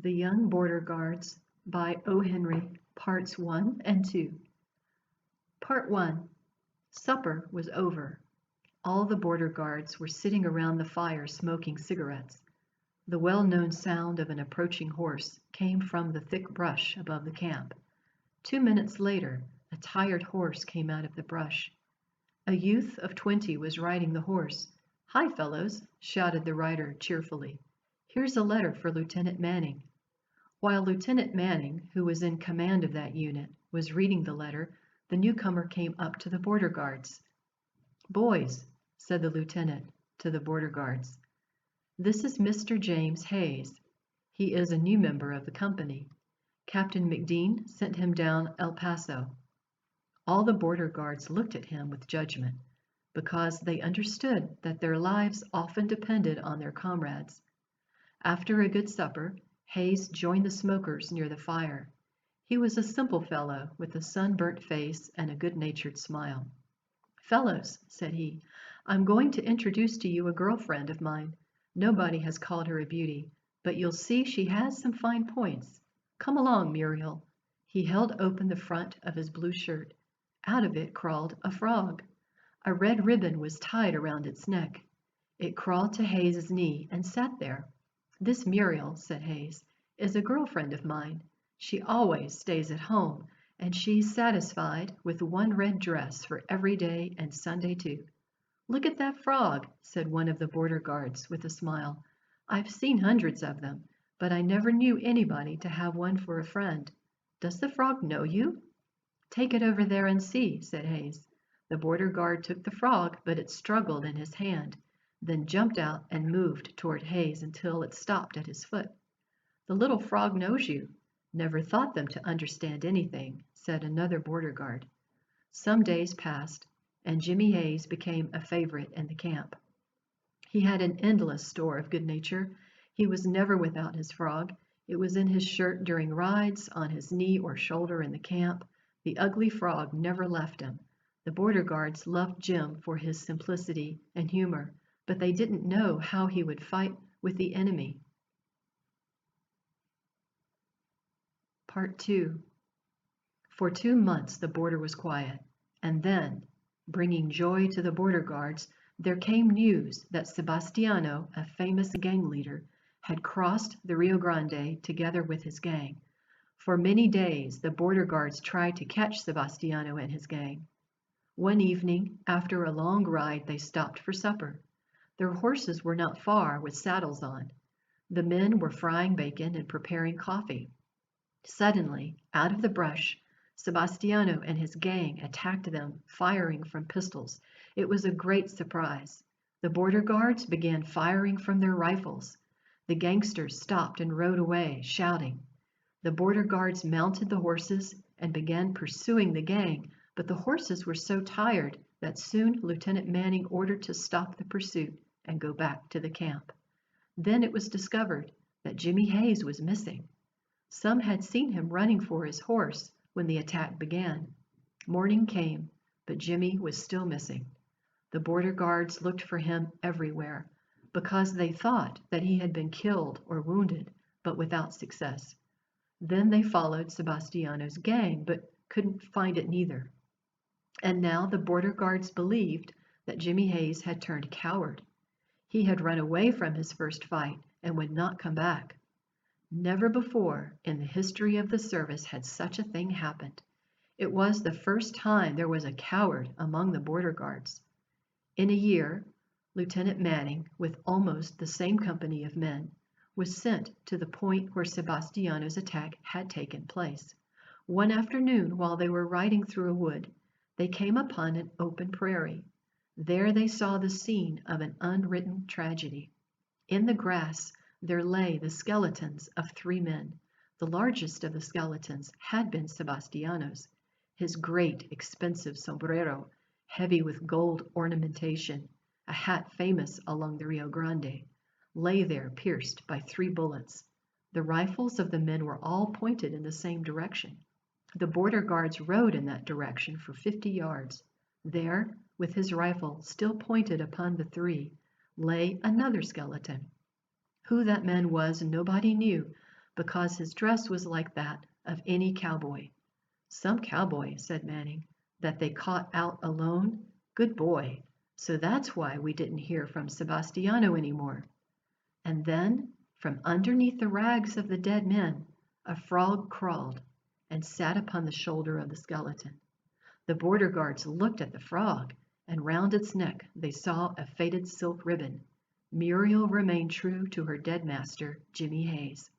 The Young Border Guards by O. Henry, Parts 1 and 2. Part 1. Supper was over. All the border guards were sitting around the fire smoking cigarettes. The well-known sound of an approaching horse came from the thick brush above the camp. 2 minutes later, a tired horse came out of the brush. A youth of 20 was riding the horse. "Hi, fellows," shouted the rider cheerfully. "Here's a letter for Lieutenant Manning." While Lieutenant Manning, who was in command of that unit, was reading the letter, the newcomer came up to the border guards. "Boys," said the lieutenant to the border guards, "this is Mr. James Hayes. He is a new member of the company. Captain McDean sent him down El Paso." All the border guards looked at him with judgment, because they understood that their lives often depended on their comrades. After a good supper, Hayes joined the smokers near the fire. He was a simple fellow with a sunburnt face and a good-natured smile. "Fellows," said he, "I'm going to introduce to you a girlfriend of mine. Nobody has called her a beauty, but you'll see she has some fine points. Come along, Muriel." He held open the front of his blue shirt. Out of it crawled a frog. A red ribbon was tied around its neck. It crawled to Hayes's knee and sat there. "This Muriel," said Hayes, "is a girlfriend of mine. She always stays at home, and she's satisfied with one red dress for every day and Sunday too." "Look at that frog," said one of the border guards with a smile. "I've seen hundreds of them, but I never knew anybody to have one for a friend. Does the frog know you?" "Take it over there and see," said Hayes. The border guard took the frog, but it struggled in his hand, then jumped out and moved toward Hayes until it stopped at his foot. "The little frog knows you. Never thought them to understand anything," said another border guard. Some days passed, and Jimmy Hayes became a favorite in the camp. He had an endless store of good nature. He was never without his frog. It was in his shirt during rides, on his knee or shoulder in the camp. The ugly frog never left him. The border guards loved Jim for his simplicity and humor, but they didn't know how he would fight with the enemy. Part 2. For 2 months the border was quiet, and then, bringing joy to the border guards, there came news that Sebastiano, a famous gang leader, had crossed the Rio Grande together with his gang. For many days the border guards tried to catch Sebastiano and his gang. One evening, after a long ride, they stopped for supper. Their horses were not far, with saddles on. The men were frying bacon and preparing coffee. Suddenly, out of the brush, Sebastiano and his gang attacked them, firing from pistols. It was a great surprise. The border guards began firing from their rifles. The gangsters stopped and rode away, shouting. The border guards mounted the horses and began pursuing the gang, but the horses were so tired that soon Lieutenant Manning ordered to stop the pursuit and go back to the camp. Then it was discovered that Jimmy Hayes was missing. Some had seen him running for his horse when the attack began. Morning came, but Jimmy was still missing. The border guards looked for him everywhere because they thought that he had been killed or wounded, but without success. Then they followed Sebastiano's gang, but couldn't find it neither. And now the border guards believed that Jimmy Hayes had turned coward. He had run away from his first fight and would not come back. Never before in the history of the service had such a thing happened. It was the first time there was a coward among the border guards. In a year, Lieutenant Manning, with almost the same company of men, was sent to the point where Sebastiano's attack had taken place. One afternoon, while they were riding through a wood, they came upon an open prairie. There they saw the scene of an unwritten tragedy. In the grass there lay the skeletons of 3 men. The largest of the skeletons had been Sebastiano's. His great, expensive sombrero, heavy with gold ornamentation, a hat famous along the Rio Grande, lay there pierced by 3 bullets. The rifles of the men were all pointed in the same direction. The border guards rode in that direction for 50 yards. There, with his rifle still pointed upon the 3, lay another skeleton. Who that man was nobody knew, because his dress was like that of any cowboy. Some cowboy, said Manning, that they caught out alone. Good boy. So that's why we didn't hear from Sebastiano anymore. And then, from underneath the rags of the dead men, a frog crawled and sat upon the shoulder of the skeleton. The border guards looked at the frog, and round its neck they saw a faded silk ribbon. Muriel remained true to her dead master, Jimmy Hayes.